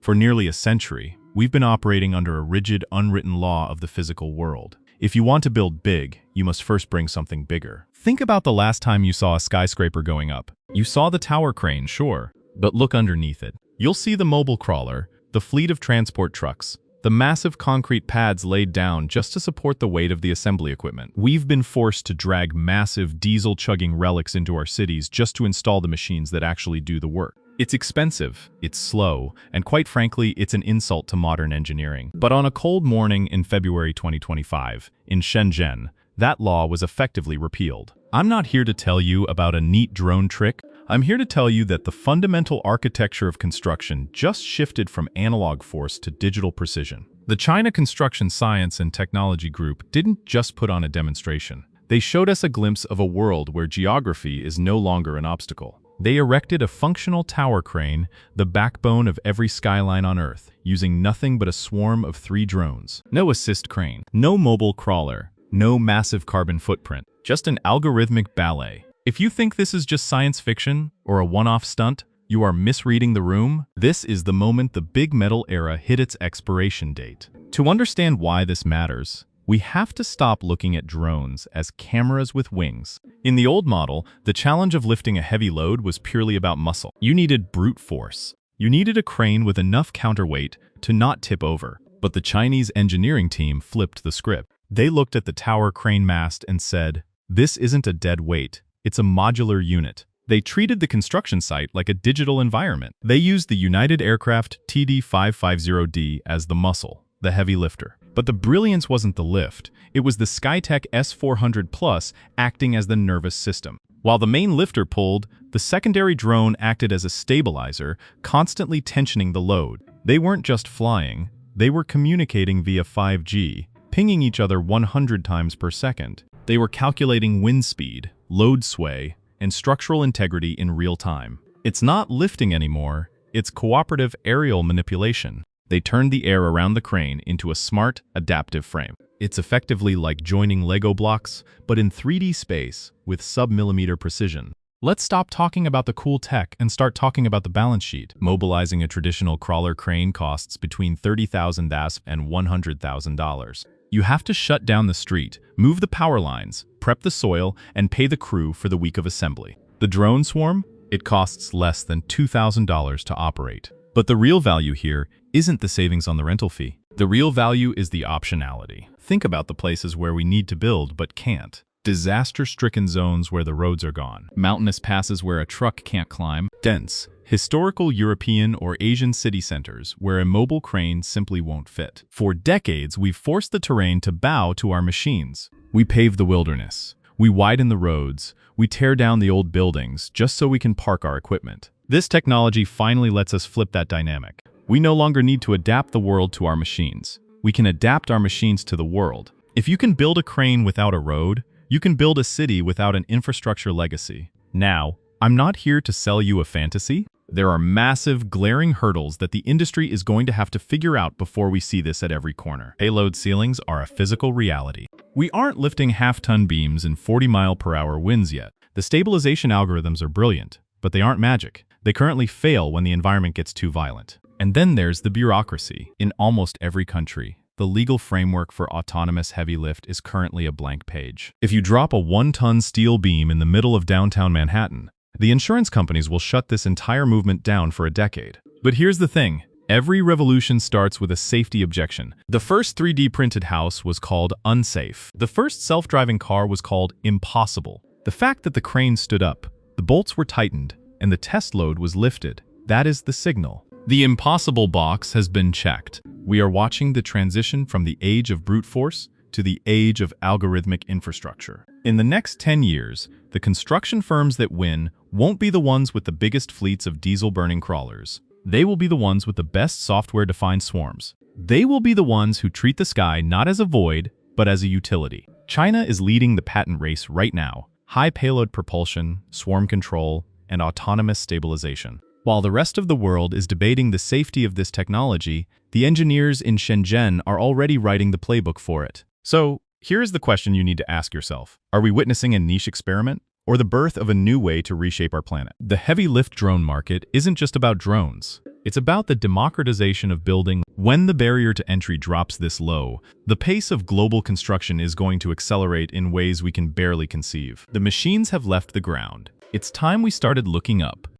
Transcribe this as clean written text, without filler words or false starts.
For nearly a century, we've been operating under a rigid, unwritten law of the physical world. If you want to build big, you must first bring something bigger. Think about the last time you saw a skyscraper going up. You saw the tower crane, sure, but look underneath it. You'll see the mobile crawler, the fleet of transport trucks, the massive concrete pads laid down just to support the weight of the assembly equipment. We've been forced to drag massive diesel-chugging relics into our cities just to install the machines that actually do the work. It's expensive, it's slow, and quite frankly, it's an insult to modern engineering. But on a cold morning in February 2025, in Shenzhen, that law was effectively repealed. I'm not here to tell you about a neat drone trick. I'm here to tell you that the fundamental architecture of construction just shifted from analog force to digital precision. The China Construction Science and Technology Group didn't just put on a demonstration. They showed us a glimpse of a world where geography is no longer an obstacle. They erected a functional tower crane, the backbone of every skyline on Earth, using nothing but a swarm of 3 drones. No assist crane, no mobile crawler, no massive carbon footprint, just an algorithmic ballet. If you think this is just science fiction or a one-off stunt, you are misreading the room. This is the moment the big metal era hit its expiration date. To understand why this matters, we have to stop looking at drones as cameras with wings. In the old model, the challenge of lifting a heavy load was purely about muscle. You needed brute force. You needed a crane with enough counterweight to not tip over. But the Chinese engineering team flipped the script. They looked at the tower crane mast and said, "This isn't a dead weight. It's a modular unit." They treated the construction site like a digital environment. They used the United Aircraft TD550D as the muscle, the heavy lifter. But the brilliance wasn't the lift. It was the Skytech S400 Plus acting as the nervous system. While the main lifter pulled, the secondary drone acted as a stabilizer, constantly tensioning the load. They weren't just flying, they were communicating via 5G, pinging each other 100 times per second. They were calculating wind speed, load sway, and structural integrity in real time. It's not lifting anymore, it's cooperative aerial manipulation. They turned the air around the crane into a smart, adaptive frame. It's effectively like joining Lego blocks, but in 3D space with sub-millimeter precision. Let's stop talking about the cool tech and start talking about the balance sheet. Mobilizing a traditional crawler crane costs between $30,000 and $100,000. You have to shut down the street, move the power lines, prep the soil, and pay the crew for the week of assembly. The drone swarm? It costs less than $2,000 to operate. But the real value here isn't the savings on the rental fee. The real value is the optionality. Think about the places where we need to build but can't. Disaster-stricken zones where the roads are gone. Mountainous passes where a truck can't climb. Dense, historical European or Asian city centers where a mobile crane simply won't fit. For decades, we've forced the terrain to bow to our machines. We pave the wilderness. We widen the roads. We tear down the old buildings just so we can park our equipment. This technology finally lets us flip that dynamic. We no longer need to adapt the world to our machines. We can adapt our machines to the world. If you can build a crane without a road, you can build a city without an infrastructure legacy. Now, I'm not here to sell you a fantasy. There are massive, glaring hurdles that the industry is going to have to figure out before we see this at every corner. Payload ceilings are a physical reality. We aren't lifting half-ton beams in 40-mile-per-hour winds yet. The stabilization algorithms are brilliant, but they aren't magic. They currently fail when the environment gets too violent. And then there's the bureaucracy. In almost every country, the legal framework for autonomous heavy lift is currently a blank page. If you drop a 1-ton steel beam in the middle of downtown Manhattan, the insurance companies will shut this entire movement down for a decade. But here's the thing. Every revolution starts with a safety objection. The first 3D printed house was called unsafe. The first self-driving car was called impossible. The fact that the crane stood up, the bolts were tightened, and the test load was lifted, that is the signal. The impossible box has been checked. We are watching the transition from the age of brute force to the age of algorithmic infrastructure. In the next 10 years, the construction firms that win won't be the ones with the biggest fleets of diesel-burning crawlers. They will be the ones with the best software-defined swarms. They will be the ones who treat the sky not as a void, but as a utility. China is leading the patent race right now. High payload propulsion, swarm control, and autonomous stabilization. While the rest of the world is debating the safety of this technology, the engineers in Shenzhen are already writing the playbook for it. So, here's the question you need to ask yourself. Are we witnessing a niche experiment? or the birth of a new way to reshape our planet. The heavy lift drone market isn't just about drones. It's about the democratization of building. When the barrier to entry drops this low, the pace of global construction is going to accelerate in ways we can barely conceive. The machines have left the ground. It's time we started looking up.